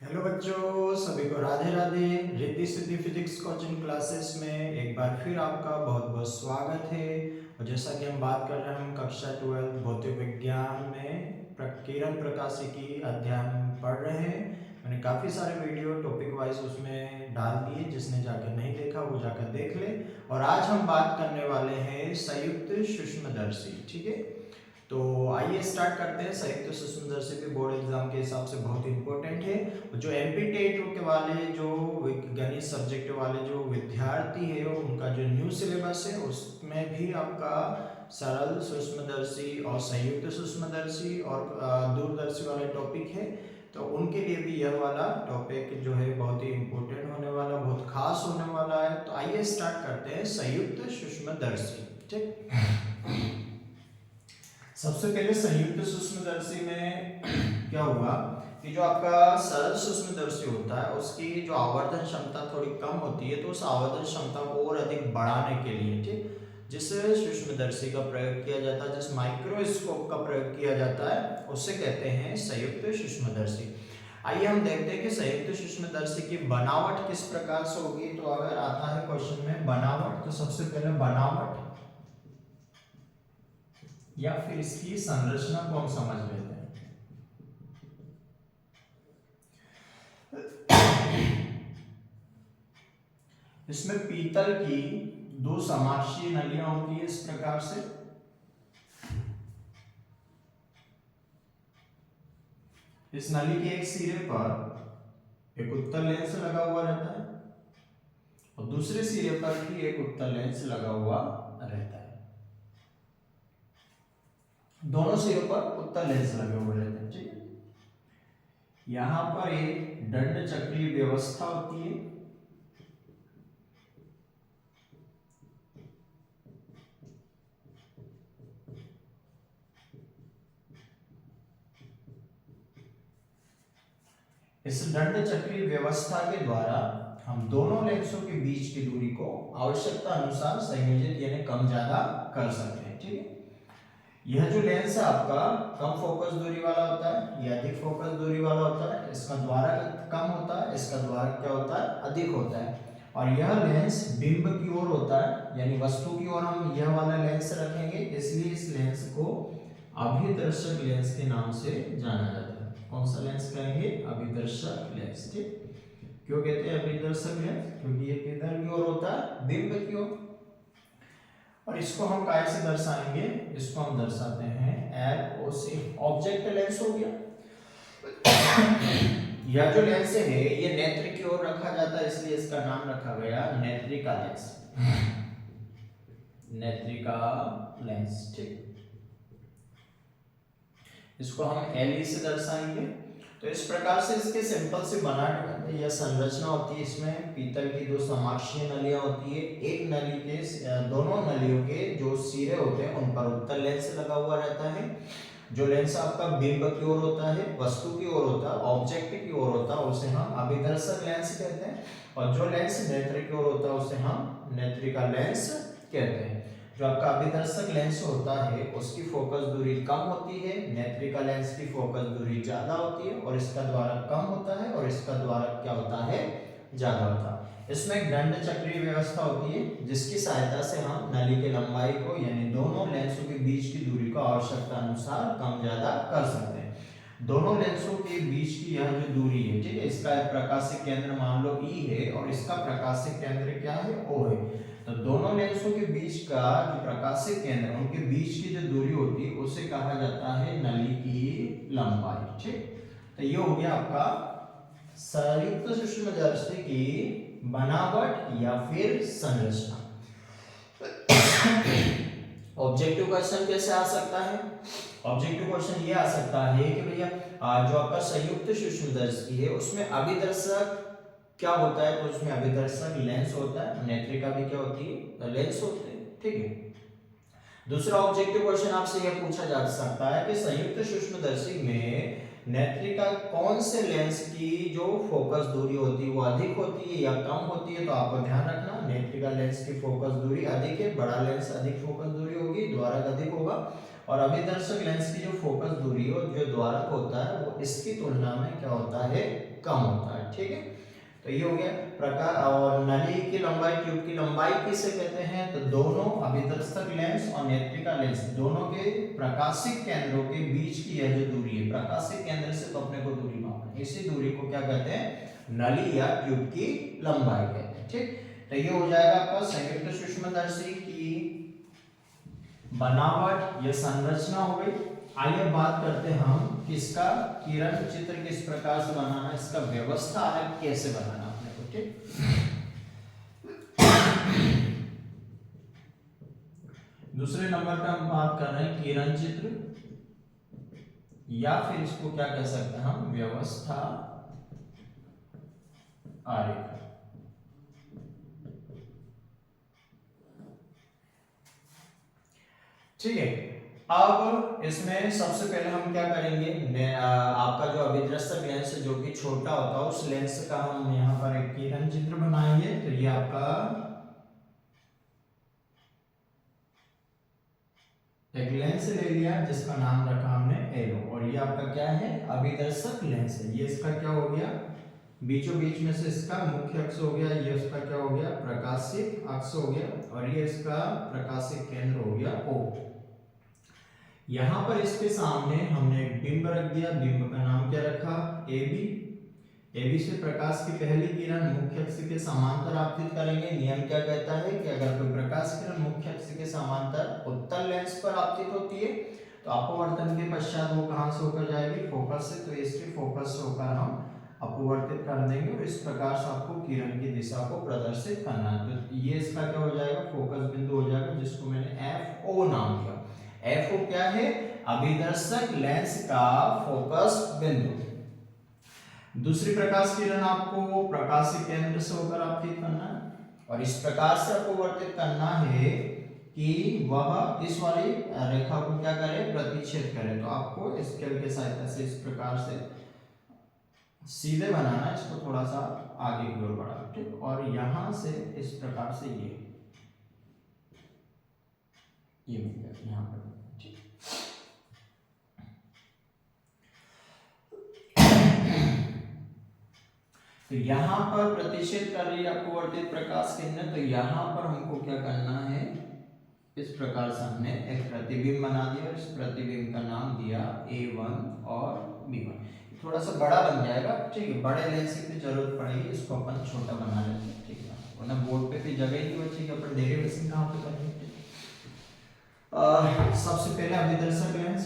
Hello बच्चों, सभी को Radhe Radhe. Riddhi Siddhi physics coaching classes में एक बार फिर आपका बहुत बहुत स्वागत है। और जैसा कि हम बात कर रहे हैं, हम कक्षा 12 भौतिक विज्ञान में किरण प्रकाशिकी अध्याय हम पढ़ रहे हैं। मैंने काफ़ी सारे वीडियो टॉपिक वाइज उसमें डाल दिए, जिसने जाकर नहीं देखा वो जाकर देख ले। और आज हम बात करने वाले हैं संयुक्त सूक्ष्मदर्शी। ठीक है, तो आइए स्टार्ट करते हैं। संयुक्त सूक्ष्मदर्शी भी बोर्ड एग्जाम के हिसाब से बहुत इंपॉर्टेंट है। जो एमपी टेट के वाले जो गणित सब्जेक्ट वाले जो विद्यार्थी है, उनका जो न्यू सिलेबस है उसमें भी आपका सरल सूक्ष्मदर्शी और संयुक्त सूक्ष्मदर्शी और दूरदर्शी वाले टॉपिक है। तो उनके लिए भी यह वाला टॉपिक जो है बहुत ही इंपॉर्टेंट होने वाला, बहुत खास होने वाला है। तो आइए स्टार्ट करते हैं संयुक्त सूक्ष्मदर्शी। ठीक, सबसे पहले संयुक्त सूक्ष्मदर्शी में क्या हुआ कि जो आपका सरल सूक्ष्मदर्शी होता है उसकी जो आवर्धन क्षमता थोड़ी कम होती है, तो उस आवर्धन क्षमता को और अधिक बढ़ाने के लिए, ठीक, जिस सूक्ष्मदर्शी का प्रयोग किया जाता है, जिस माइक्रोस्कोप का प्रयोग किया जाता है, उसे कहते हैं संयुक्त सूक्ष्मदर्शी। आइए हम देखते हैं कि संयुक्त सूक्ष्मदर्शी की बनावट किस प्रकार से होगी। तो अगर आता है क्वेश्चन में बनावट, तो सबसे पहले बनावट या फिर इसकी संरचना को हम समझ लेते हैं। इसमें पीतल की दो समाक्षीय नलियां होती है इस प्रकार से। इस नली के एक सिरे पर एक उत्तल लेंस लगा हुआ रहता है और दूसरे सिरे पर भी एक उत्तल लेंस लगा हुआ रहता है। दोनों सिरों पर उत्तल लेंस लगे हुए रहते हैं। ठीक है, यहां पर एक दंड चक्रीय व्यवस्था होती है। इस दंड चक्रीय व्यवस्था के द्वारा हम दोनों लेंसों के बीच की दूरी को आवश्यकता अनुसार संयोजित यानी कम ज्यादा कर सकते हैं। ठीक है, यह जो लेंस है आपका कम फोकस दूरी वाला होता है, यह अधिक फोकस दूरी वाला होता है। इसका द्वारक कम होता है, इसका द्वारक क्या होता है, अधिक होता है। और यह लेंस बिंब की ओर होता है, यानी वस्तु की ओर हम यह वाला लेंस रखेंगे, इसलिए इस लेंस को अभिदर्शक लेंस के नाम से जाना जाता है। कौन सा लेंस कहेंगे, अभिदर्शक लेंस। ठीक, क्यों कहते हैं अभिदर्शक लेंस, क्योंकि ये किधर की ओर होता है, बिंब की ओर। और इसको हम काय से दर्शाएंगे, इसको हम दर्शाते हैं LOC, ऑब्जेक्ट लेंस हो गया। यह जो लेंस है ये नेत्र की ओर रखा जाता है, इसलिए इसका नाम रखा गया नेत्रिका लेंस। नेत्रिका लेंस। ठीक, इसको हम LE से दर्शाएंगे। तो इस प्रकार से इसके सिंपल से बनावट या संरचना होती है। इसमें पीतल की दो समाक्षीय नलियां होती है। एक नली के दोनों नलियों के जो सिरे होते हैं उन पर उत्तल लेंस लगा हुआ रहता है। जो लेंस आपका बिंब की ओर होता है, वस्तु की ओर होता है, ऑब्जेक्ट की ओर होता है, उसे हम अभिदर्शक लेंस कहते हैं। और जो लेंस नेत्र की ओर होता है उसे हम नेत्रिका लेंस कहते हैं। जो आपका अभिदर्शक लेंस होता है उसकी फोकस दूरी कम होती है, नेत्रिका लेंस की फोकस दूरी ज्यादा होती है, और इसका द्वारक कम होता है और इसका द्वारक क्या होता है, ज्यादा होता है। इसमें एक दंड चक्रीय व्यवस्था होती है, जिसकी सहायता से हम नली की लंबाई को यानी दोनों लेंसों के बीच की दूरी को आवश्यकता अनुसार कम ज्यादा कर सकते हैं। दोनों लेंसों के बीच की यह जो दूरी है, ठीक है, इसका प्रकाशिक केंद्र मान लो E है और इसका प्रकाशिक केंद्र क्या है, O है। तो दोनों लेंसों के बीच का जो प्रकाशिक केंद्र, उनके बीच की जो दूरी होती है उसे कहा जाता है नली की लंबाई। ठीक, तो ये हो गया आपका संयुक्त सूक्ष्मदर्शी की बनावट या फिर संरचना। ऑब्जेक्टिव क्वेश्चन कैसे आ सकता है, ऑब्जेक्टिव क्वेश्चन ये आ सकता है कि भैया जो आपका संयुक्त सूक्ष्मदर्शी है उसमें अभिदर्शक क्या होता है, तो उसमें अभिदर्शक लेंस होता है, नेत्रिका भी क्या होती है, लेंस होते हैं। ठीक है, दूसरा ऑब्जेक्टिव क्वेश्चन आपसे यह पूछा जा सकता है कि संयुक्त सूक्ष्मदर्शी में नेत्रिका कौन से लेंस की जो फोकस दूरी होती है वो अधिक होती है या कम होती है। तो आपको ध्यान रखना, नेत्रिका लेंस की फोकस दूरी अधिक है, बड़ा लेंस अधिक फोकस दूरी होगी, द्वारक अधिक होगा। और अभिदर्शक लेंस की जो फोकस दूरी हो जो द्वारक होता है वो इसकी तुलना में क्या होता है, कम होता है। ठीक है, तो ये हो गया प्रकार। और नली की लंबाई, ट्यूब की लंबाई किसे कहते हैं, तो दोनों अभिदर्शक लेंस और नेत्रिका लेंस दोनों के प्रकाशिक केंद्रों के बीच की यह जो दूरी है, प्रकाशिक केंद्र से तो अपने को दूरी मापना है, इसी दूरी को क्या कहते हैं, नली या ट्यूब की लंबाई कहते हैं। ठीक, तो ये हो जाएगा आपका संयुक्त सूक्ष्मदर्शी की बनावट या संरचना हो गई। आइए बात करते हैं हम किसका किरण चित्र किस प्रकार से बनाना है, इसका व्यवस्था है कैसे बनाना अपने को। ठीक, दूसरे नंबर पे हम बात कर रहे हैं किरण चित्र या फिर इसको क्या कह सकते हैं हम, व्यवस्था आरेख। ठीक है, अब इसमें सबसे पहले हम क्या करेंगे, आपका जो अभिदर्शक लेंस जो कि छोटा होता है उस लेंस का हम यहाँ पर एक किरण चित्र बनाएंगे। तो ये आपका एक लेंस ले लिया जिसका नाम रखा हमने एलो, और ये आपका क्या है, अभिदर्शक लेंस है। ये इसका क्या हो गया, बीचों बीच में से इसका मुख्य अक्ष हो गया, ये उसका क्या हो गया, प्रकाशिक अक्ष हो गया, और ये इसका प्रकाशिक केंद्र हो गया O। यहां पर इसके सामने हमने एक बिंब रख दिया, बिंब का नाम क्या रखा, AB। AB से प्रकाश की पहली किरण मुख्य अक्ष के समांतर आपतित करेंगे। नियम क्या कहता है कि अगर कोई प्रकाश किरण मुख्य अक्ष के समांतर उत्तल लेंस पर आपतित होती है तो अपवर्तन के पश्चात वो कहां से होकर जाएगी, फोकस से, तो इसके फोकस से होकर हम अपवर्तित कर देंगे और इस प्रकार से आपको किरण की दिशा को प्रदर्शित करना है। तो ये इसका क्या हो जाएगा, फोकस बिंदु हो जाएगा जिसको मैंने FO नाम दिया। FO क्या है, अभिदर्शक लेंस का फोकस बिंदु। दूसरी प्रकाश किरण आपको प्रकाशिक केंद्र से होकर आपतित करना है और इस प्रकार से अपवर्तित करना है कि वह इस वाली रेखा को क्या करे, प्रतिच्छेद करे। तो आपको स्केल की सहायता से इस प्रकार से सीधे बनाना, इसको थोड़ा सा आगे की ओर बढ़ा, ठीक, और यहां से इस प्रकार से ये मिल गया यहाँ पर। ठीक, तो यहाँ पर प्रतिच्छेद कर रही है अपवर्तित प्रकाश किरण, तो यहाँ पर हमको क्या करना है, इस प्रकार से हमने एक प्रतिबिंब बना दिया और इस प्रतिबिंब का नाम दिया A1 और B1। थोड़ा सा बड़ा बन जाएगा, ठीक है, बड़े लेंस की जरूरत पड़ेगी, इसको अपन छोटा बना लेते हैं। ठीक है, वरना बोर्ड पे भी जगह ही बचेगी, अपन डेरिवेशन कहाँ पे करेंगे। सबसे पहले अभिदर्शक लेंस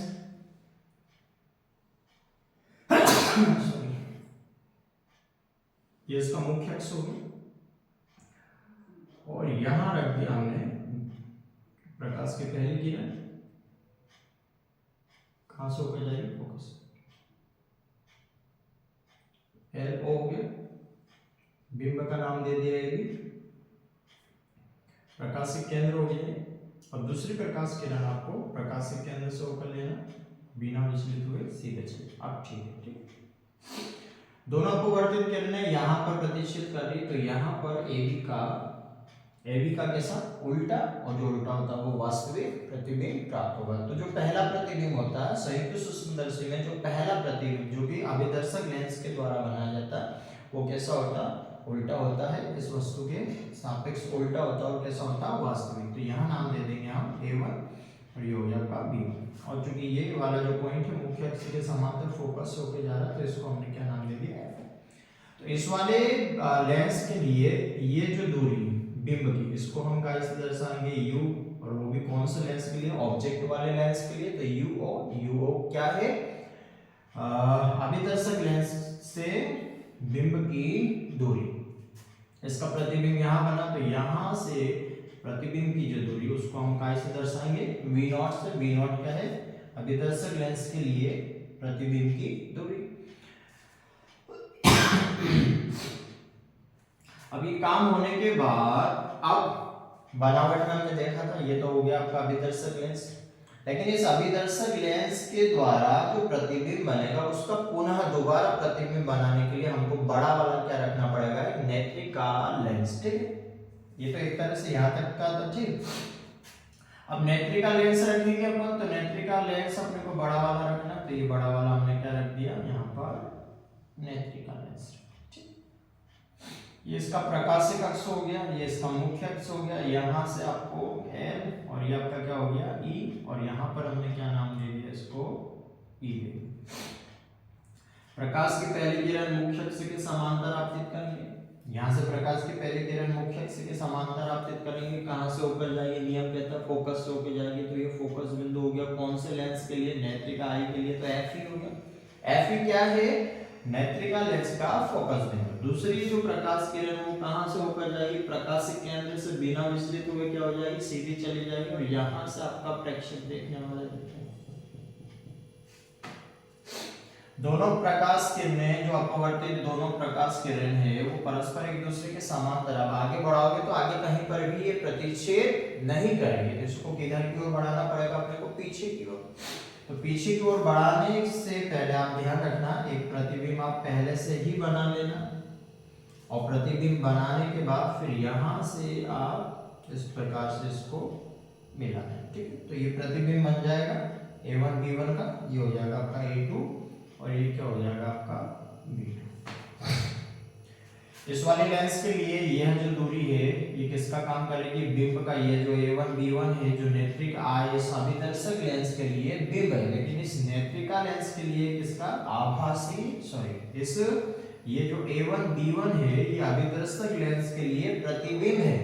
ये इसका मुख्य अक्ष होगी और यहां रख दिया हमने प्रकाश की पहली किरण, कहां से होकर जाएगी, फोकस LO हो गया, बिंब का नाम दे दिया AB, प्रकाशिक केंद्र हो गया। और दूसरी प्रकाश किरण आपको प्रकाशिक केंद्र से होकर लेना, बिना विचलित हुए सीधे चले आप। ठीक है, ठीक, दोनों अपवर्तित किरणें यहाँ पर प्रतिच्छेद कर रही, तो यहाँ पर AB का कैसा, उल्टा, और जो उल्टा होता है वो वास्तविक प्रतिबिंब प्राप्त होगा। तो जो पहला प्रतिबिंब होता है संयुक्त सूक्ष्मदर्शी में, जो पहला प्रतिबिंब जो कि अभिदर्शक लेंस के द्वारा बनाया जाता है वो कैसा होता है, उल्टा होता है, इस वस्तु के सापेक्ष उल्टा होता है और कैसा होता है, वास्तविक। तो यहाँ नाम दे देंगे हम A1 और ये हो जाएगा B1। और चूंकि ये वाला जो पॉइंट है मुख्य अक्ष के समांतर फोकस होकर जा रहा है तो इसको हमने क्या नाम दे दिया, F। तो इस वाले लेंस के लिए ये जो दूरी बिंब की, इसको हम कैसे दर्शाएंगे, U, और वो भी कौन से लेंस के लिए, ऑब्जेक्ट वाले लेंस के लिए। तो UO क्या है, अभिदर्शक लेंस से बिंब की दूरी। इसका प्रतिबिंब यहाँ बना, तो यहाँ से प्रतिबिंब की जो दूरी उसको हम कैसे दर्शाएंगे, V0 से। V0 क्या है, अभिदर्शक लेंस के लिए प्रतिबिंब की दूरी। अब ये काम होने के बाद अब बनावट में हमने देखा था, ये तो हो गया आपका अभिदर्शक लेंस। लेकिन इस अभिदर्शक लेंस के द्वारा जो प्रतिबिंब बनेगा उसका पुनः दोबारा प्रतिबिंब बनाने के लिए हमको बड़ा वाला क्या रखना पड़ेगा, एक नेत्रिका लेंस। ठीक है, ये तो एक तरह से यहाँ तक का था। ठीक, अब नेत्रिका लेंस रखेंगे अपन, तो नेत्रिका लेंस अपने को बड़ा वाला रखना, तो ये बड़ा वाला हमने क्या रख दिया यहाँ पर, नेत्रिका लेंस। ये इसका प्रकाशिक अक्ष हो गया, ये इसका मुख्य अक्ष हो गया, यहाँ से आपको L और ये आपका क्या हो गया E, और यहाँ पर हमने क्या नाम दे दिया इसको, E दे दिया। प्रकाश की पहली किरण मुख्य अक्ष के समांतर आपतित करेंगे, यहाँ से प्रकाश की पहली किरण मुख्य अक्ष के समांतर आपतित करेंगे, कहाँ से होकर जाएगी, नियम कहता है फोकस से होकर जाएगी, तो ये फोकस बिंदु हो गया कौन से लेंस के लिए, नेत्रिका आई के लिए, तो F ही हो गया। F ही क्या है, नेत्रिका लेंस का फोकस बिंदु। दूसरी जो प्रकाश किरण वो कहां से होकर जाएगी, प्रकाशिक केंद्र से बिना विचलित हुए क्या हो जाएगी, सीधी चली जाएगी, और यहां से आपका प्रेक्षक देखने वाला है। दोनों प्रकाश किरणें जो अपवर्तित दोनों प्रकाश किरण है वो परस्पर एक दूसरे के समांतर, अब आगे बढ़ाओगे तो आगे कहीं पर भी ये प्रतिच्छेद नहीं करेंगे, तो इसको किधर की ओर बढ़ाना पड़ेगा अपने को, पीछे की ओर। तो पीछे की ओर बढ़ाने से पहले आप ध्यान रखना, एक प्रतिबिंब आप पहले से ही बना लेना, और प्रतिबिंब बनाने के बाद फिर यहाँ से आप इस प्रकार से इसको मिला दें। ठीक है, तो ये प्रतिबिंब बन जाएगा A1 B1 का, ये हो जाएगा आपका A2, और ये क्या हो जाएगा आपका B2। इस वाले लेंस के लिए यह जो दूरी है ये किसका काम करेगी, बिंब का। ये जो A1 B1 है जो नेत्रिक आय अभिदर्शक लेंस के लिए बिंब है, लेकिन इस नेत्रिका लेंस के लिए किसका, आभासी, सॉरी इस ये जो A1 B1 है ये अभिदर्शक लेंस के लिए प्रतिबिंब है,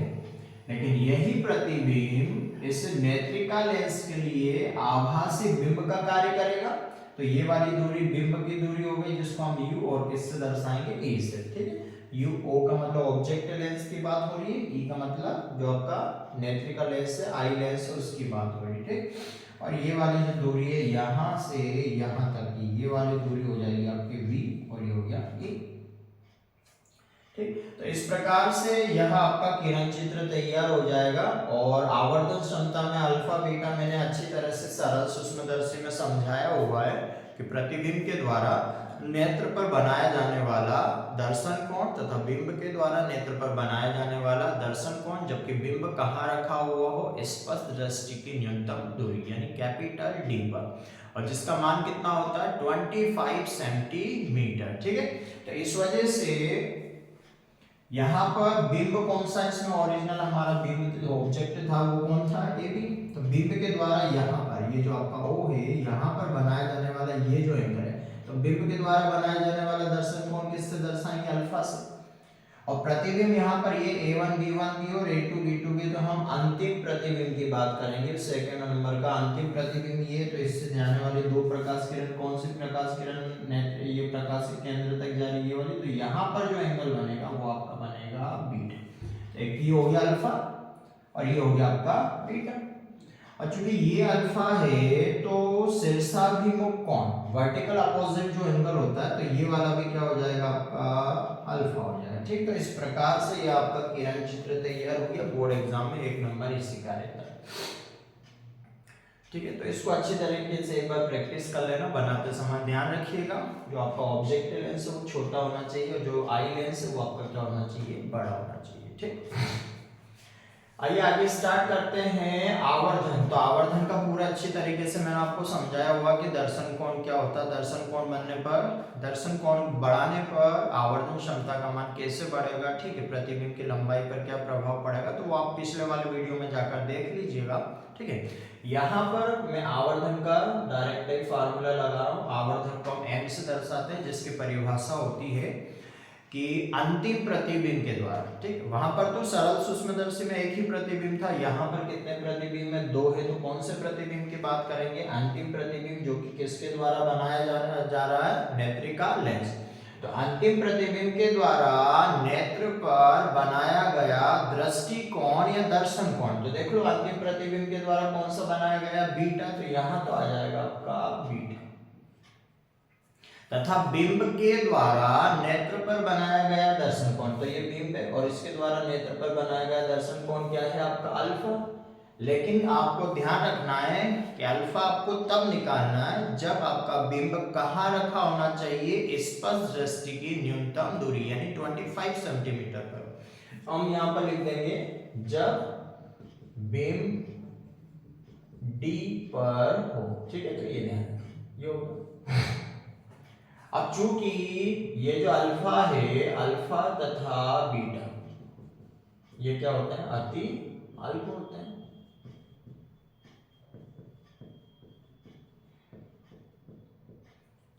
लेकिन यही प्रतिबिंब इस नेत्रिका लेंस के लिए आभासी बिंब का कार्य करेगा। तो ये वाली दूरी बिंब की दूरी हो गई, जिसको हम U और किससे दर्शाएंगे, E से। ठीक है, U O का मतलब ऑब्जेक्ट लेंस की बात हो रही है, E का मतलब जो आपका नेत्रिका लेंस है, आई लेंस है, उसकी बात हो रही है। ठीक, और ये वाली जो दूरी है यहाँ से यहाँ तक की, ये वाली दूरी हो जाएगी आपकी V, और ये हो गया E। ठीक, तो इस प्रकार से यह आपका किरण चित्र तैयार हो जाएगा, और आवर्धन क्षमता में अल्फा बीटा मैंने अच्छी तरह से सरल सूक्ष्मदर्शी में समझाया हुआ है कि प्रतिबिंब के द्वारा नेत्र पर बनाया जाने वाला दर्शन कोण तथा बिंब के द्वारा नेत्र पर बनाया जाने वाला दर्शन कोण, जबकि बिंब कहाँ रखा हुआ हो, स्पष्ट दृष्टि की न्यूनतम दूरी यानी कैपिटल D पर, और जिसका मान कितना होता है 25 सेंटीमीटर। ठीक है, तो इस वजह से यहाँ पर बिंब कौन सा, इसमें ओरिजिनल हमारा बिंब ऑब्जेक्ट था वो कौन था, AB। तो बिंब के द्वारा यहाँ पर ये जो आपका O है यहाँ पर बनाया जाने वाला ये जो एंगल है, तो बिंब के द्वारा बनाया जाने वाला दर्शन कोण किससे दर्शाएंगे, अल्फा से। और प्रतिबिंब यहाँ पर ये A1 B1 भी और A2 B2 भी, तो हम अंतिम प्रतिबिंब की बात करेंगे, सेकंड नंबर का अंतिम प्रतिबिंब ये। तो इससे जाने वाली दो प्रकाश किरण, कौन सी प्रकाश किरण, ये प्रकाशिक केंद्र तक जा रही है ये वाली, तो यहाँ पर जो एंगल बनेगा वो आपका बनेगा बीटा। एक ये हो गया अल्फा और ये हो गया आपका बीटा। और चूंकि ये अल्फा है तो शीर्षाभिमुख कोण, वर्टिकल अपोजिट जो एंगल होता है, तो ये वाला भी क्या हो जाएगा आपका अल्फा हो जाएगा। ठीक, तो इस प्रकार से ये आपका किरण चित्र तैयार हो गया, बोर्ड एग्जाम में 1 नंबर इसी का रहता है। ठीक है, तो इसको अच्छी तरीके से एक बार प्रैक्टिस कर लेना, बनाते समय ध्यान रखिएगा जो आपका ऑब्जेक्ट लेंस है वो छोटा होना चाहिए, और जो आई लेंस है वो आपका क्या होना चाहिए, बड़ा होना चाहिए। ठीक, आइए आगे स्टार्ट करते हैं आवर्धन। तो आवर्धन का पूरा अच्छी तरीके से मैंने आपको समझाया हुआ कि दर्शन कोण क्या होता है, दर्शन कोण बनने पर, दर्शन कोण बढ़ाने पर आवर्धन क्षमता का मान कैसे बढ़ेगा। ठीक है, प्रतिबिंब की लंबाई पर क्या प्रभाव पड़ेगा, तो वो आप पिछले वाले वीडियो में जाकर देख लीजिएगा। ठीक है, यहाँ पर मैं आवर्धन का डायरेक्ट ही फार्मूला लगा रहा हूँ। आवर्धन को हम m से दर्शाते हैं, जिसकी परिभाषा होती है कि अंतिम प्रतिबिंब के द्वारा। ठीक, वहां पर तो सरल सूक्ष्मदर्शी में एक ही प्रतिबिंब था, यहाँ पर कितने प्रतिबिंब है, 2 है। तो कौन से प्रतिबिंब की बात करेंगे, अंतिम प्रतिबिंब, जो कि किसके द्वारा बनाया जा रहा है, नेत्रिका लेंस। तो अंतिम प्रतिबिंब के द्वारा नेत्र पर बनाया गया दृष्टिकोण या दर्शन कोण, तो देख लो अंतिम प्रतिबिंब के द्वारा कौन सा बनाया गया, बीटा, तो यहाँ तो आ जाएगा आपका बीटा। तथा बिंब के द्वारा नेत्र पर बनाया गया दर्शन कोण, तो ये बिंब है और इसके द्वारा नेत्र पर बनाया गया दर्शन कोण क्या है आपका अल्फा। लेकिन आपको ध्यान रखना है कि अल्फा आपको तब निकालना है जब आपका बिंब कहाँ रखा होना चाहिए, स्पष्ट दृष्टि की न्यूनतम दूरी यानी 25 सेंटीमीटर पर। हम यहाँ पर लिख देंगे जब बिंब डी पर हो, ठीक है, तो ये ध्यान ये होगा। अब चूंकि ये जो अल्फा है, अल्फा तथा बीटा ये क्या होता है, अति अल्प होते हैं।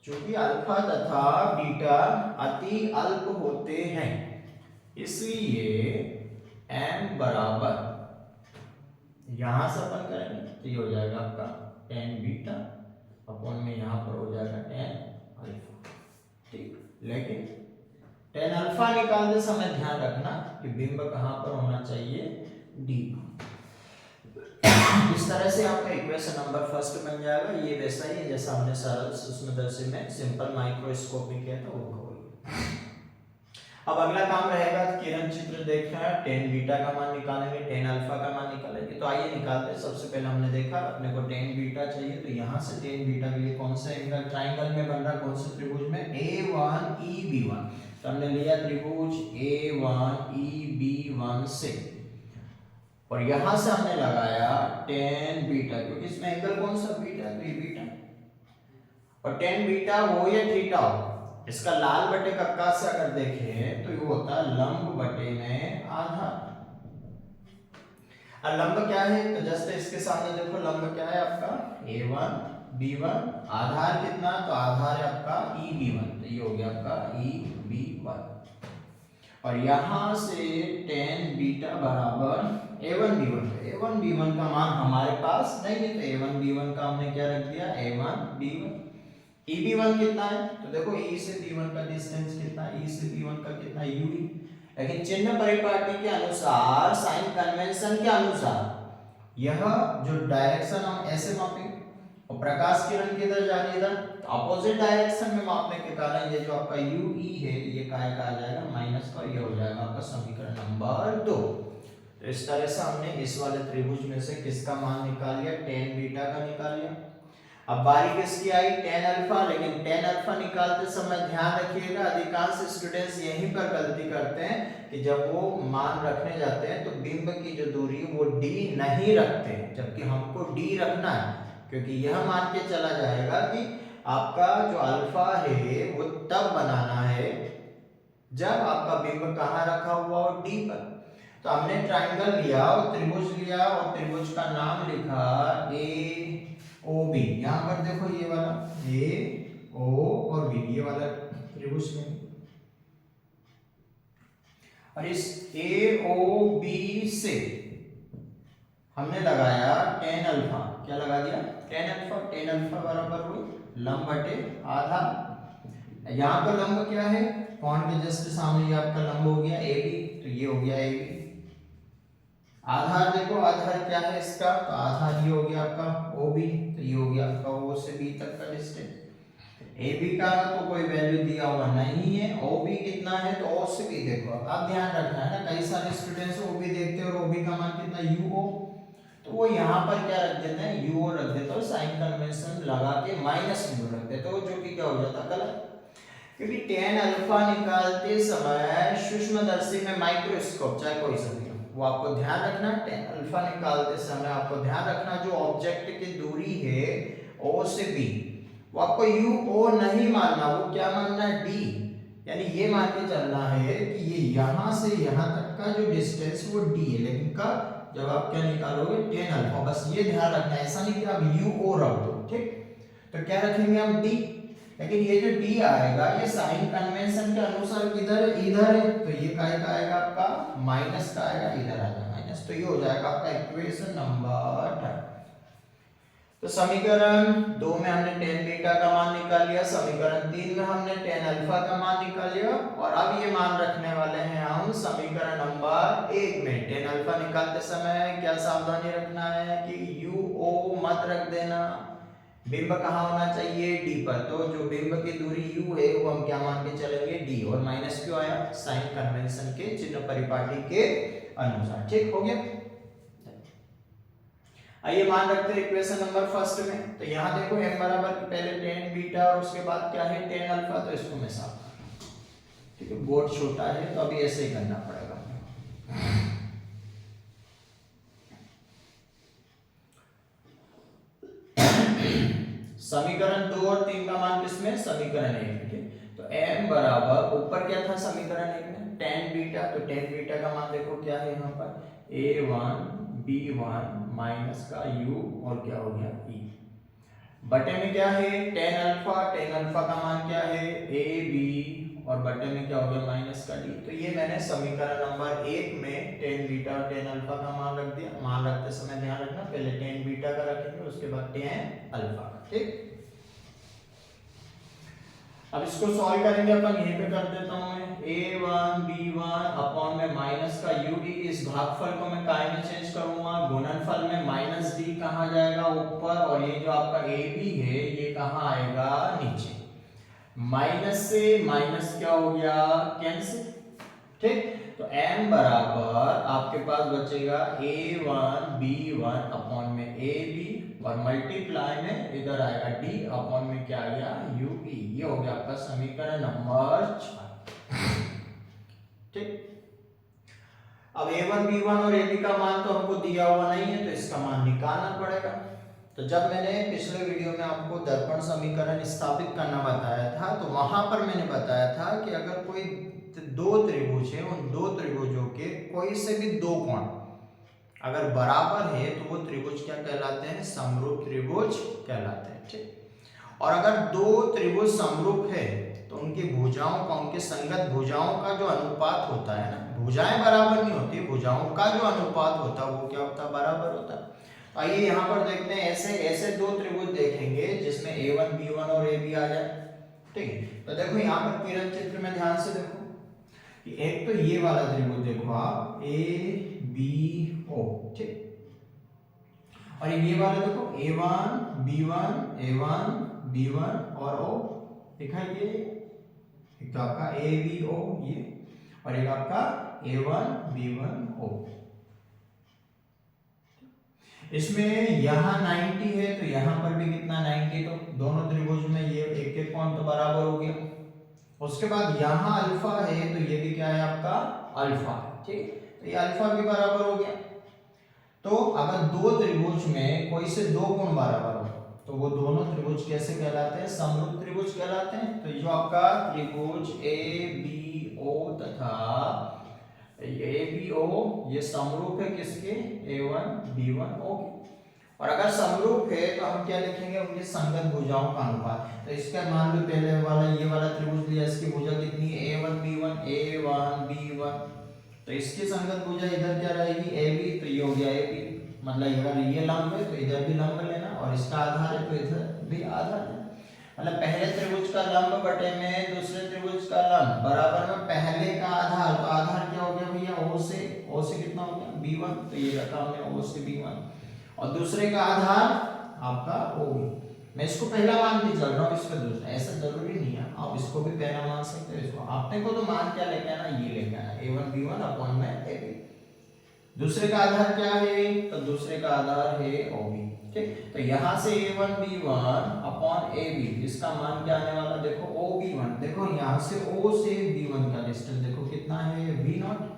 चूंकि अल्फा तथा बीटा अति अल्प होते हैं, इसलिए m बराबर यहां से अपन करेंगे तो ये हो जाएगा आपका tan बीटा अपॉन में यहां पर हो जाएगा tan अल्फा, ठीक। लेकिन tan अल्फा निकालते समय ध्यान रखना कि बिंब कहां पर होना चाहिए, डी। इस तरह से आपका इक्वेशन नंबर फर्स्ट बन जाएगा। ये वैसा ही है जैसा हमने सरल सूक्ष्मदर्शी में सिंपल माइक्रोस्कोपी किया था वो। अब अगला काम रहेगा किरण चित्र देखना है, tan बीटा का मान निकालेंगे, tan अल्फा का मान निकालेंगे। तो आइए निकालते हैं। सबसे पहले हमने देखा अपने को tan बीटा चाहिए, तो यहाँ से tan बीटा के लिए कौन सा एंगल ट्राइंगल में बन रहा है, कौन से त्रिभुज में, A1EB1। तो हमने लिया त्रिभुज A1EB1 से, और यहाँ से हमने लगाया tan बीटा, क्योंकि इसमें एंगल कौन सा, बीटा, तो ये बीटा। और tan बीटा हो या थीटा हो, इसका लाल बटे कक्का से अगर देखें तो ये होता है लंब बटे में आधार। और लंब क्या है, तो जस्ट इसके सामने देखो लंब क्या है आपका A1B1, आधार कितना, तो आधार है आपका EB1, तो ये हो गया आपका EB1। और यहां से tan बीटा बराबर A1B1, A1B1 का मान हमारे पास नहीं है, तो A1B1 का हमने क्या रख दिया, A1B1। EB1 कितना है, तो देखो E से B1 का डिस्टेंस कितना, E से B1 का कितना, UE। लेकिन चिन्ह परिपाटी के अनुसार, साइन कन्वेंशन के अनुसार यह जो डायरेक्शन हम ऐसे मापेंगे और प्रकाश किरण किधर जा रही है, इधर, तो अपोजिट डायरेक्शन में मापने के कारण ये जो आपका UE है ये काय का आ जाएगा, माइनस का, ये हो जाएगा आपका समीकरण नंबर 2। तो इस तरह से हमने इस वाले त्रिभुज में से किसका मान निकाल लिया, tan बीटा का निकाल लिया। अब बारी किसकी आई, tan अल्फा। लेकिन tan अल्फा निकालते समय ध्यान रखिएगा, अधिकांश स्टूडेंट्स यहीं पर गलती करते हैं कि जब वो मान रखने जाते हैं तो बिंब की जो दूरी वो d नहीं रखते हैं, जबकि हमको d रखना है, क्योंकि यह मान के चला जाएगा कि आपका जो अल्फा है वो तब बनाना है जब आपका बिंब कहाँ रखा हुआ हो, d पर। तो हमने ट्राइंगल लिया और त्रिभुज लिया और त्रिभुज का नाम लिखा AOB। यहाँ पर देखो ये वाला AO और B, ये वाला त्रिभुज में, और इस AOB से हमने लगाया tan अल्फा। क्या लगा दिया, tan अल्फा। tan अल्फा बराबर हुई लंब बटे आधार। यहाँ पर लंब क्या है, कोण के जस्ट सामने ये आपका लंब हो गया AB, तो ये हो गया AB। आधार देखो, आधार क्या है इसका, तो आधार ये हो गया आपका OB, तो ये हो गया आपका O से B तक का डिस्टेंस। AB का तो कोई वैल्यू दिया हुआ नहीं है, OB कितना है, तो O से B देखो। अब ध्यान रखना है ना, कई सारे स्टूडेंट्स OB देखते हैं और OB का मान कितना UO, तो वो यहाँ पर क्या रख देते हैं, UO रख देते हैं, साइन कन्वेंशन लगा के माइनस UO रख देते हो, जो कि क्या हो जाता गलत। क्योंकि tan अल्फा निकालते समय सूक्ष्मदर्शी में माइक्रोस्कोप चाहे कोई सा भी वो आपको ध्यान रखना, tan अल्फा निकालते समय आपको ध्यान रखना जो ऑब्जेक्ट की दूरी है O से B वो आपको UO नहीं मानना, वो क्या मानना है, D। यानी ये मान के चलना है कि ये यहाँ से यहाँ तक का जो डिस्टेंस वो D है, लेकिन कब, जब आप क्या निकालोगे, tan अल्फा। बस ये ध्यान रखना, ऐसा नहीं कि आप UO रख दो, ठीक। तो क्या रखेंगे हम, D। लेकिन ये जो D आएगा ये साइन कन्वेंशन के अनुसार किधर है, इधर है, तो ये काय का आएगा आपका, माइनस का आएगा, इधर आ जाएगा माइनस, तो ये हो जाएगा आपका इक्वेशन नंबर 3। तो समीकरण 2 में हमने tan बीटा का मान निकाल लिया, समीकरण 3 में हमने tan अल्फा का मान निकाल लिया, और अब ये मान रखने वाले हैं हम समीकरण नंबर 1 में। tan अल्फा निकालते समय क्या सावधानी रखना है कि UO मत रख देना, बिंब कहाँ होना चाहिए, डी पर। तो जो बिंब की दूरी u है वो हम क्या मान के चलेंगे, d। और माइनस क्यों आया, साइन कन्वेंशन के चिन्ह परिपाटी के अनुसार। ठीक हो गया। आइए मान रखते हैं इक्वेशन नंबर फर्स्ट में। तो यहाँ देखो m बराबर पहले टेन बीटा और उसके बाद क्या है टेन अल्फा। तो इसको मैं साफ कर, ठीक है, बोर्ड छोटा है तो अभी ऐसे ही करना पड़ेगा। समीकरण 2 और 3 का मान किसमें, समीकरण 1 में। तो m बराबर ऊपर क्या था समीकरण 1 में, tan बीटा। तो tan बीटा का मान देखो क्या है यहाँ पर, a1 b1 माइनस का u और क्या हो गया e। बटे में क्या है tan अल्फा। tan अल्फा का मान क्या है ab और बटे में क्या हो गया माइनस का d। तो ये मैंने समीकरण नंबर 1 में tan बीटा और tan अल्फा का मान रख दिया। मान रखते समय ध्यान रखना पहले tan बीटा का रखेंगे उसके बाद tan अल्फा का। ठीक, अब इसको सॉल्व करेंगे अपन। यहीं पे कर देता हूं मैं, a1 b1 अपॉन में माइनस का ud। इस भागफल को मैं काय में चेंज करूंगा, गुणनफल में माइनस d कहां जाएगा ऊपर, और ये जो आपका ab है ये कहां आएगा नीचे। माइनस से माइनस क्या हो गया कैंसिल। ठीक, तो m बराबर आपके पास बचेगा a1 b1 अपॉन में ab और मल्टीप्लाई में इधर आएगा d अपॉन में क्या आ गया ue। ये हो गया आपका समीकरण नंबर 4। ठीक, अब a1 b1 और ab का मान तो हमको दिया हुआ नहीं है तो इसका मान निकालना पड़ेगा। तो जब मैंने पिछले वीडियो में आपको दर्पण समीकरण स्थापित करना बताया था तो वहां पर मैंने बताया था कि अगर कोई दो त्रिभुज है, उन दो त्रिभुजों के कोई से भी दो कोण अगर बराबर है तो वो त्रिभुज क्या कहलाते हैं, समरूप त्रिभुज कहलाते हैं। ठीक, और अगर दो त्रिभुज समरूप है तो उनकी भुजाओं का, उनके संगत भुजाओं का जो अनुपात होता है ना, भुजाएं बराबर नहीं होती, भुजाओं का जो अनुपात होता है वो क्या होता है, बराबर होता है। आइए यहाँ पर देखते हैं, ऐसे ऐसे दो त्रिभुज देखेंगे जिसमें a1 b1 और ab आ जाए। ठीक है, तो देखो यहाँ पर किरण चित्र में ध्यान से देखो कि एक तो ये वाला त्रिभुज देखो आप a b o। ठीक, और ये वाला देखो a1 b1 a1 b1 और o दिखाई दे, एक तो आपका a b o ये, और एक आपका a1 b1 o। इसमें यहाँ 90 है तो यहाँ पर भी कितना 90। तो दोनों त्रिभुज में ये एक एक कोण तो बराबर हो गया। उसके बाद यहाँ अल्फा है तो ये भी क्या है आपका अल्फा है। ठीक, तो ये अल्फा भी बराबर हो गया। तो अगर दो त्रिभुज में कोई से दो कोण बराबर हो तो वो दोनों त्रिभुज कैसे कहलाते हैं, समरूप त्रिभुज कहलाते हैं। तो जो आपका त्रिभुज ए बी ओ तथा ए बी ओ ये समरूप है किसके, a1 b1 o के। और अगर समरूप है तो हम क्या लिखेंगे, उनके संगत भुजाओं का अनुपात। तो इसका मान लो पहले वाला ये वाला त्रिभुज लिया, इसकी भुजा कितनी है a1 b1 तो इसकी संगत भुजा इधर क्या रहेगी ab। तो ये हो गया ab, मतलब अगर ये लंब है तो इधर भी लंब लेना, और इसका आधार है तो इधर भी आधार लेना। मतलब पहले त्रिभुज का लंब बटे में दूसरे त्रिभुज का लंब बराबर में पहले का आधार। तो आधार क्या हो गया भैया o से कितना हो गया b1। तो ये रखा हमने o से b1, और दूसरे का आधार आपका ob। मैं इसको पहला मान के चल रहा हूँ, इसका दूसरा, ऐसा जरूरी नहीं है, आप इसको भी पहला मान सकते हो। इसको आपने को तो मान क्या लेके आना, ये लेके आना a1 b1 अपॉन में ab। दूसरे का आधार क्या है, तो दूसरे का आधार है ob। ठीक, तो यहाँ से a1 b1 अपॉन ab, इसका मान क्या आने वाला देखो ob1। देखो यहाँ से o से b1 का डिस्टेंस देखो कितना है v0,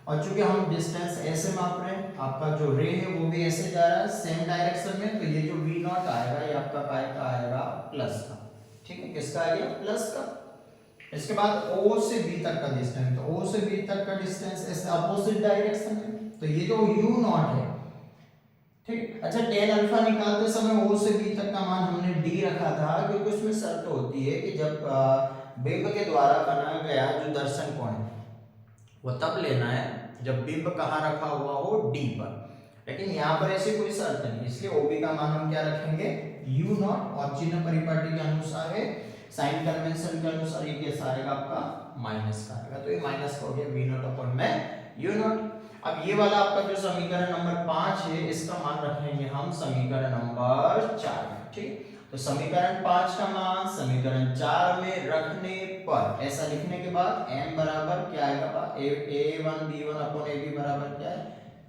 और चूंकि हम डिस्टेंस ऐसे माप रहे हैं, आपका जो रे है वो भी ऐसे जा रहा है सेम डायरेक्शन में, तो ये जो v0 आएगा ये आपका काय का आएगा प्लस का। ठीक है, किसका आएगा प्लस का। इसके बाद o से b तक का डिस्टेंस, तो o से b तक का डिस्टेंस ऐसे अपोजिट डायरेक्शन में, तो ये जो u0 है। ठीक, अच्छा tan अल्फा निकालते समय o से b तक का मान हमने d रखा था, क्योंकि उसमें शर्त होती है कि जब बिंब के द्वारा बनाया गया जो दर्शन कोण है वो तब लेना है जब बिंब कहाँ रखा हुआ हो d पर। लेकिन यहाँ पर ऐसी कोई शर्त नहीं, इसलिए OB का मान हम क्या रखेंगे u0, और चिन्ह परिपाटी के अनुसार है, साइन कन्वेंशन के अनुसार ये कैसा आएगा आपका माइनस का आएगा। तो ये माइनस का हो गया v0 अपॉन में u0। अब ये वाला आपका जो समीकरण नंबर 5 है इसका मान रखेंगे हम समीकरण नंबर 4 में। ठीक, तो समीकरण 5 का मान समीकरण 4 में रखने पर ऐसा लिखने के बाद m बराबर क्या आएगा, a1 b1 अपॉन ab बराबर क्या है,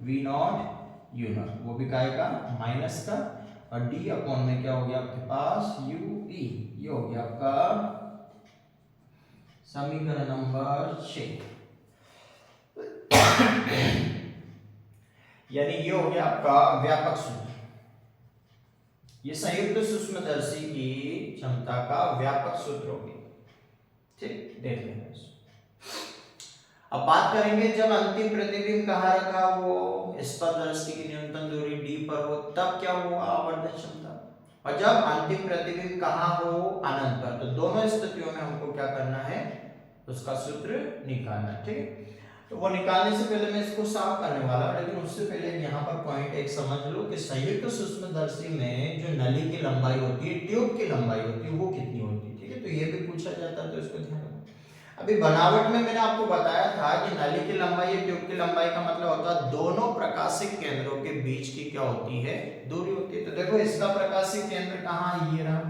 v नॉट u नॉट, वो भी क्या आएगा माइनस का, और d अपॉन में क्या हो गया आपके पास ue, ये हो गया आपका समीकरण नंबर 6। यानी ये हो गया आपका व्यापक सूत्र, ये संयुक्त सूक्ष्मदर्शी की क्षमता का व्यापक सूत्र हो गया। ठीक, देख लेंगे। अब बात करेंगे जब अंतिम प्रतिबिंब कहाँ रखा हो, स्पर्शदर्शी की न्यूनतम दूरी d पर हो, तब क्या होगा आवर्धन क्षमता, और जब अंतिम प्रतिबिंब कहाँ हो अनंत पर, तो दोनों स्थितियों में हमको क्या करना है, उसका सूत्र निकालना। ठीक है, तो वो निकालने से पहले मैं इसको साफ करने वाला हूं, लेकिन उससे पहले यहाँ पर पॉइंट एक समझ लो कि संयुक्त सूक्ष्मदर्शी में जो नली की लंबाई होती है, ट्यूब की लंबाई होती है, वो कितनी होती है। ठीक है, तो ये भी पूछा जाता है, तो इसको ध्यान रखो। अभी बनावट में मैंने आपको बताया था कि नली की लंबाई या ट्यूब की लंबाई का मतलब होता है दोनों प्रकाशिक केंद्रों के बीच की क्या होती है, दूरी होती है। तो देखो इसका प्रकाशिक केंद्र कहाँ, ये रहा,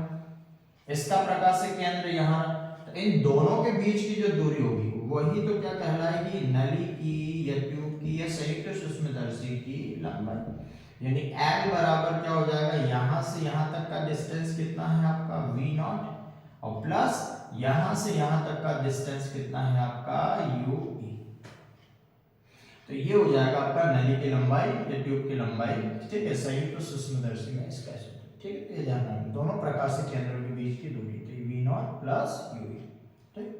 इसका प्रकाशिक केंद्र यहाँ, तो इन दोनों के बीच की जो दूरी होगी वही तो क्या कहलाएगी, नली की या ट्यूब की या संयुक्त सूक्ष्मदर्शी की लंबाई। यानी L बराबर क्या हो जाएगा, यहां से यहां तक का डिस्टेंस कितना है आपका v नॉट, और प्लस यहां से यहां तक का डिस्टेंस कितना है आपका ue। तो ये हो जाएगा आपका नली की लंबाई या ट्यूब की लंबाई। ठीक है, संयुक्त सूक्ष्मदर्शी में इसका सूत्र। ठीक है, तो ये ध्यान रखना, दोनों प्रकाशिक केंद्रों के बीच की दूरी, तो v नॉट प्लस ue। ठीक,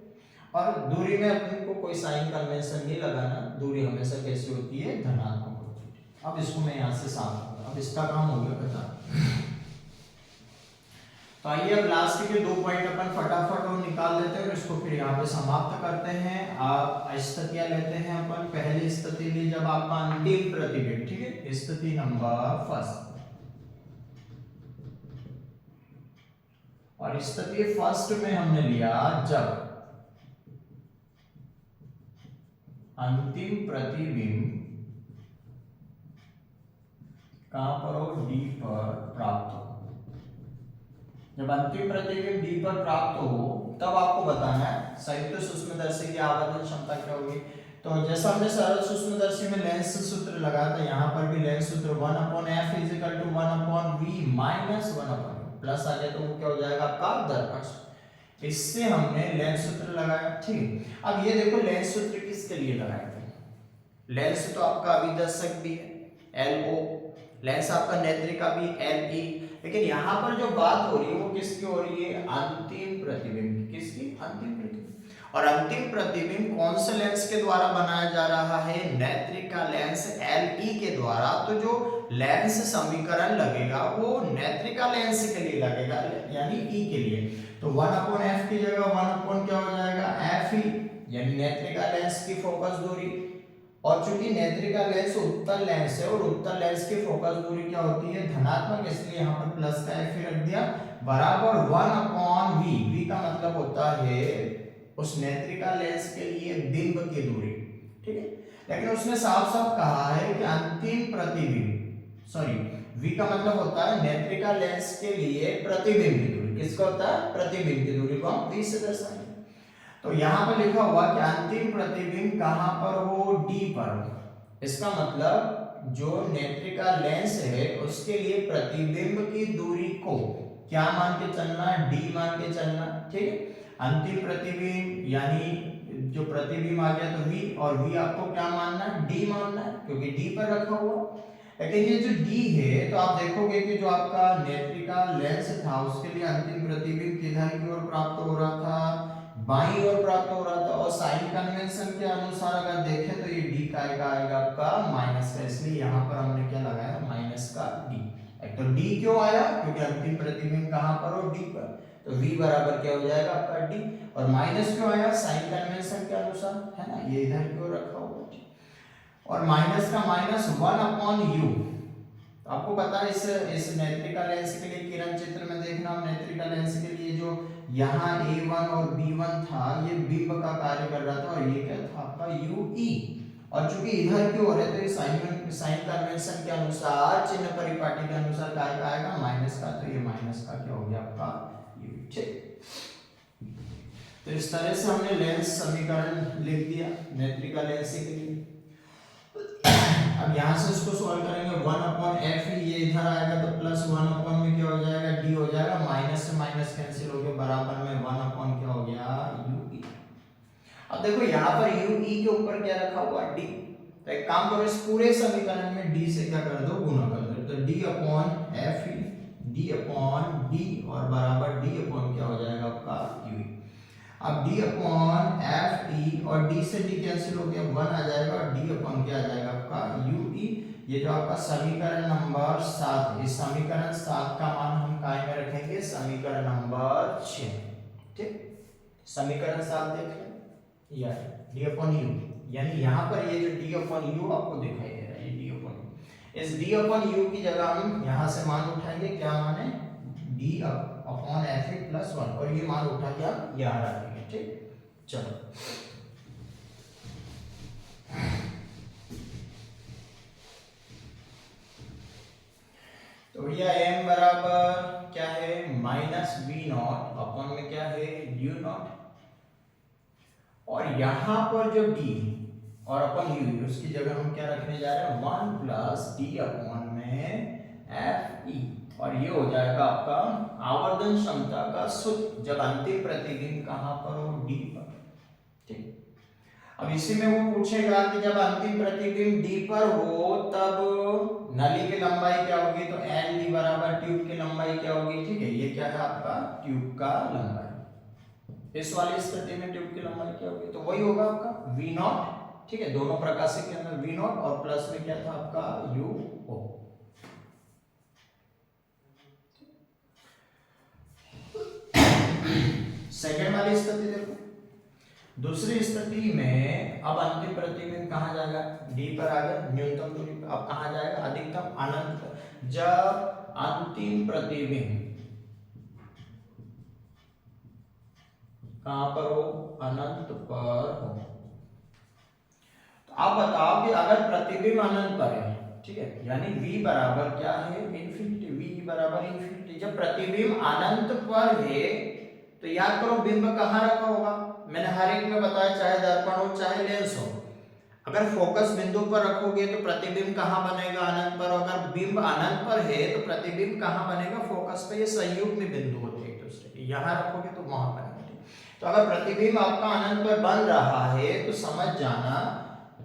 और दूरी में अपने को कोई साइन कन्वेंशन नहीं लगाना, दूरी हमेशा कैसी होती है, धनात्मक होती है। अब इसको मैं यहाँ से साफ करूंगा, अब इसका काम हो गया खत्म। तो आइए अब लास्ट के 2 पॉइंट अपन फटाफट और निकाल लेते हैं और इसको फिर यहाँ पे समाप्त करते हैं। आप स्थितियां लेते हैं अपन। पहली स्थिति ली जब आपका अंतिम प्रतिबिंब, ठीक है, स्थिति नंबर फर्स्ट, और स्थिति फर्स्ट में हमने लिया जब अंतिम प्रतिबिंब कहां पर हो, D पर प्राप्त हो। जब अंतिम प्रतिबिंब D पर प्राप्त हो तब आपको बताना है संयुक्त सूक्ष्मदर्शी की आवर्धन क्षमता क्या होगी। तो जैसा हमने सरल सूक्ष्मदर्शी में लेंस सूत्र लगाया था, यहाँ पर भी लेंस सूत्र 1/f = 1/v - 1/v प्लस आ जाए तो वो क्या हो जाएगा आपका दर्पण। इससे हमने लेंस सूत्र लगाया। ठीक, अब ये देखो लेंस सूत्र किसके लिए लगाया था, लेंस तो आपका अभिदर्शक भी है LO, लेंस आपका नेत्रिका भी LE, लेकिन यहाँ पर जो बात हो रही है वो किसकी हो रही है, अंतिम प्रतिबिंब की। किसकी, अंतिम प्रतिबिंब। और अंतिम प्रतिबिंब कौन से लेंस के द्वारा बनाया जा रहा है, नेत्रिका लेंस LE के द्वारा। तो जो लेंस समीकरण लगेगा वो नेत्रिका लेंस के लिए लगेगा, यानी E के लिए। तो 1/f की जगह 1 क्या हो जाएगा, FE, यानी नेत्रिका लेंस की फोकस दूरी। और चूंकि नेत्रिका लेंस उत्तल लेंस है और उत्तल लेंस की फोकस दूरी क्या होती है, धनात्मक, इसलिए यहाँ पर प्लस का f रख दिया, बराबर 1/v। v का मतलब होता है उस नेत्रिका लेंस के लिए बिंब की दूरी। ठीक है, लेकिन उसने साफ साफ कहा है कि अंतिम प्रतिबिंब, सॉरी, v का मतलब होता है नेत्रिका लेंस के लिए प्रतिबिंब की दूरी। किसका होता है, प्रतिबिंब की दूरी को हम v से दर्शाएंगे। तो यहाँ पर लिखा हुआ कि अंतिम प्रतिबिंब कहां पर हो, D पर। इसका मतलब जो नेत्रिका लेंस है उसके लिए प्रतिबिंब की दूरी को क्या मान के चलना है, D मान के चलना। ठीक है, अंतिम प्रतिबिंब यानी जो प्रतिबिंब आ गया तो V, और V आपको क्या मानना है, D मानना है, क्योंकि D पर रखा हुआ। लेकिन ये जो D है तो आप देखोगे कि जो आपका नेत्रिका लेंस था उसके लिए अंतिम प्रतिबिंब किधर की ओर प्राप्त हो रहा था, बाईं ओर प्राप्त हो रहा था। और साइन कन्वेंशन के अनुसार अगर देखें तो ये D का आएगा आपका माइनस का, इसलिए यहाँ पर हमने क्या लगाया, माइनस का D। एक तो D क्यों आया, क्योंकि अंतिम प्रतिबिंब कहाँ पर हो, D पर, तो V बराबर क्या हो जाएगा आपका D। और माइनस क्यों आया, साइन कन्वेंशन के अनुसार, है ना, ये इधर की ओर रखा हुआ। और माइनस का माइनस 1/u। आपको पता है इस नेत्रिका लेंस के लिए किरण चित्र में देखना, नेत्रिका लेंस के लिए जो यहाँ A1 और B1 था ये बिंब का कार्य कर रहा था, और ये क्या था आपका UE, और चूंकि इधर की ओर है तो ये साइन कन्वेंशन के अनुसार, चिन्ह परिपाटी के अनुसार क्या आएगा, माइनस का, तो ये माइनस का क्या हो गया आपका u। ठीक, तो इस तरह से हमने लेंस समीकरण लिख दिया नेत्रिका लेंस के लिए। अब यहाँ से इसको सॉल्व करेंगे, 1/f ये इधर आएगा तो प्लस 1 में क्या हो जाएगा, d हो जाएगा, माइनस से माइनस कैंसिल हो गया, बराबर में 1 क्या हो गया, ue। अब देखो यहाँ पर ue के ऊपर क्या रखा हुआ, d, तो एक काम करो, इस पूरे समीकरण में d से क्या कर दो, गुणा कर दो, तो d/f d/d और बराबर d/ क्या हो जाएगा आपका ue। अब d/f और d से d कैंसिल हो गया, 1 आ जाएगा, और d/ क्या आ जाएगा आपका ue। ये जो आपका समीकरण नंबर 7, इस समीकरण 7 का मान हम काय में रखेंगे, समीकरण नंबर 6। ठीक, समीकरण 7 देख लें, या d/u, यानी यहाँ पर ये जो d/u आपको दिखाई दे रहा है, ये d/u, इस d/u की जगह हम यहाँ से मान उठाएंगे, क्या मान है, d/f + 1, और ये मान उठा के आप यहाँ रखेंगे। ठीक, चलो तो भैया m बराबर क्या है, -v0 अपॉन में क्या है, u0, और यहाँ पर जो d और अपन u, उसकी जगह हम क्या रखने जा रहे हैं, 1 + d/में fe, और ये हो जाएगा आपका आवर्धन क्षमता का सूत्र, जब अंतिम प्रतिबिंब कहाँ पर हो, d पर। ठीक, अब इसी में वो पूछेगा कि जब अंतिम प्रतिबिंब d पर हो तब नली की लंबाई क्या होगी, तो n d बराबर ट्यूब की लंबाई क्या होगी। ठीक है, ये क्या है आपका ट्यूब का लंबाई, इस वाली स्थिति में ट्यूब की लंबाई क्या होगी, तो वही होगा आपका v0। ठीक है, दोनों प्रकाशिक के अंदर v0 और प्लस में क्या था आपका u0। सेकेंड वाली स्थिति देखो, दूसरी स्थिति में अब अंतिम प्रतिबिंब कहाँ जाएगा, d पर आ गया, न्यूनतम दूरी पर, अब कहाँ जाएगा, अधिकतम अनंत पर। जब अंतिम प्रतिबिंब कहाँ पर हो, अनंत पर हो, तो आप बताओ कि अगर प्रतिबिंब अनंत पर है, ठीक है, यानी v बराबर क्या है, इन्फिनिटी, v बराबर इन्फिनिटी, जब प्रतिबिंब अनंत पर है तो याद करो बिंब कहाँ रखा होगा, मैंने हर एक में बताया, चाहे दर्पण हो चाहे लेंस हो, अगर फोकस बिंदु पर रखोगे तो प्रतिबिंब कहाँ बनेगा, अनंत पर। अगर बिंब अनंत पर है तो प्रतिबिंब कहाँ बनेगा, फोकस पे। ये संयुग्म बिंदु होते हैं एक दूसरे के, यहाँ रखोगे तो वहां बनेगा। तो अगर प्रतिबिंब आपका अनंत पर बन रहा है तो समझ जाना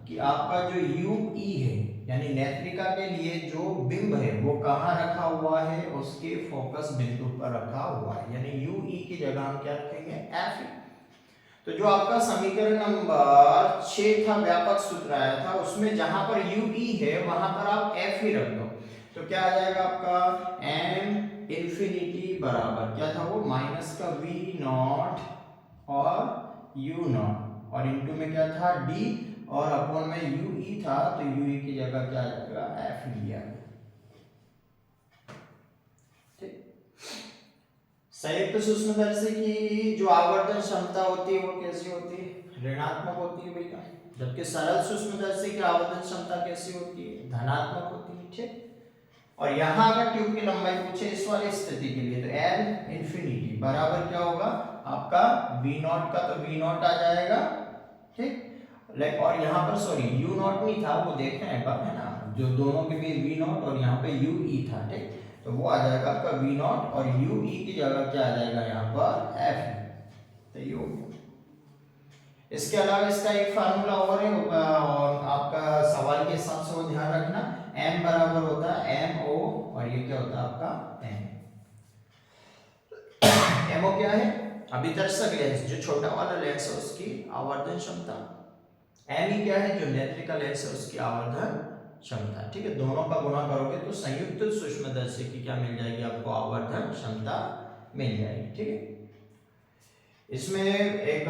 कि आपका जो UE है, यानी नेत्रिका के लिए जो बिंब है वो कहाँ रखा हुआ है, उसके फोकस बिंदु पर रखा हुआ है, यानी UE की जगह हम क्या रखेंगे, F। तो जो आपका समीकरण नंबर 6 था, व्यापक सूत्र आया था, उसमें जहां पर UE है वहां पर आप F ही रख दो, तो क्या आ जाएगा आपका m इन्फिनिटी बराबर क्या था वो, माइनस का v0 और u0, और इनटू में क्या था d, और अपॉन में UE था, तो UE की जगह क्या आ जाएगा, F लिया। संयुक्त सूक्ष्मदर्शी की जो आवर्धन क्षमता होती है वो कैसी होती है, ऋणात्मक होती है भैया, जबकि सरल सूक्ष्मदर्शी की आवर्धन क्षमता कैसी होती है, धनात्मक होती है। ठीक, और यहाँ अगर ट्यूब की लंबाई पूछे इस वाली स्थिति के लिए, तो L इन्फिनिटी बराबर क्या होगा आपका v0 का, तो v0 आ जाएगा। ठीक, और यहाँ पर सॉरी u0 नहीं था, वो देख रहे हैं एक बार, है ना, जो दोनों के बीच v0 और यहाँ पे UE था। ठीक, तो वो आ जाएगा आपका v0 और UE की जगह क्या आ जाएगा यहाँ पर F। तो ये हो गया। इसके अलावा इसका एक फार्मूला और है, और आपका सवाल के हिसाब से वो ध्यान रखना, m बराबर होता है MO, और ये क्या होता है आपका M। MO क्या है, अभिदर्शक लेंस, जो छोटा वाला लेंस है उसकी आवर्धन क्षमता। ME क्या है, जो नेत्रिका लेंस है उसकी आवर्धन क्षमता। ठीक है, दोनों का गुणा करोगे तो संयुक्त सूक्ष्मदर्शी की क्या मिल जाएगी आपको, आवर्धन क्षमता मिल जाएगी। ठीक है, इसमें एक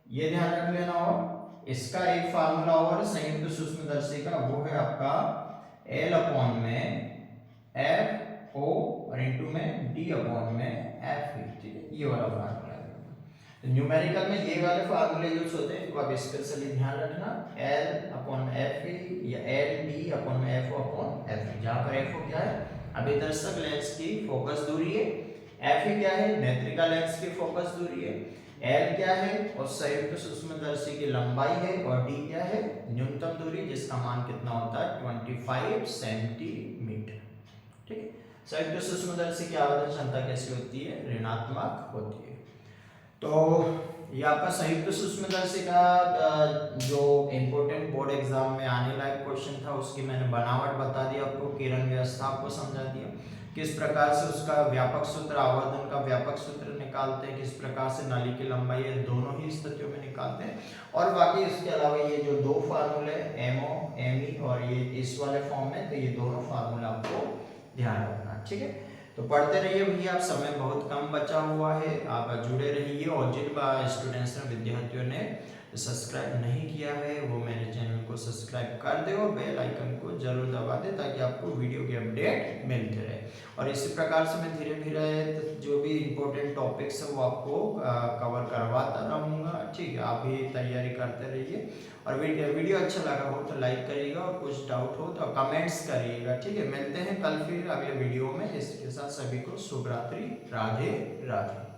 ये ध्यान रख लेना, और इसका एक फार्मूला और संयुक्त सूक्ष्मदर्शी का, वो है आपका L अपॉन में FO और इनटू में D अपॉन में F। ठीक है, ये वाला फार्मूला है। न्यूमेरिकल में ये वाले फार्मूले यूज होते हैं, इनको आप स्पेशली ध्यान रखना, एल अपॉन एफ या L D upon F upon F, जहाँ पर एफ क्या है अभिदर्शक लेंस की फोकस दूरी है, एफ क्या है नेत्रिका लेंस की फोकस दूरी है, एल क्या है और संयुक्त सूक्ष्मदर्शी की लंबाई है, और डी क्या है न्यूनतम दूरी जिसका मान कितना होता है 25 सेंटीमीटर। ठीक है, संयुक्त सूक्ष्मदर्शी की आवर्धन क्षमता कैसी होती है, ऋणात्मक होती है। तो ये आपका संयुक्त सूक्ष्मदर्शी का जो इम्पोर्टेंट बोर्ड एग्जाम में आने लायक क्वेश्चन था उसकी मैंने बनावट बता दी आपको, किरण व्यवस्था आपको समझा दिया, किस प्रकार से उसका व्यापक सूत्र आवर्धन का व्यापक सूत्र निकालते हैं, किस प्रकार से नाली की लंबाई है दोनों ही स्थितियों में निकालते हैं, और बाकी इसके अलावा ये जो दो फार्मूले एमओ एमई और ये इस वाले फॉर्म में, तो ये दोनों फार्मूले आपको ध्यान रखना। ठीक है, तो पढ़ते रहिए भैया, आप समय बहुत कम बचा हुआ है, आप जुड़े रहिए, और जिन स्टूडेंट्स ने विद्यार्थियों ने सब्सक्राइब नहीं किया है वो मेरे चैनल को सब्सक्राइब कर दे और बेल आइकन को जरूर दबा दे ताकि आपको वीडियो की अपडेट मिलते रहे। और इसी प्रकार से मैं धीरे धीरे जो भी इम्पोर्टेंट टॉपिक्स है वो आपको कवर करवाता रहूँगा। ठीक है, आप भी तैयारी करते रहिए, और वीडियो अच्छा लगा हो तो लाइक करिएगा, और कुछ डाउट हो तो कमेंट्स करिएगा। ठीक है, मिलते हैं कल फिर अगले वीडियो में। इसके साथ सभी को शुभ रात्रि, राधे राधे।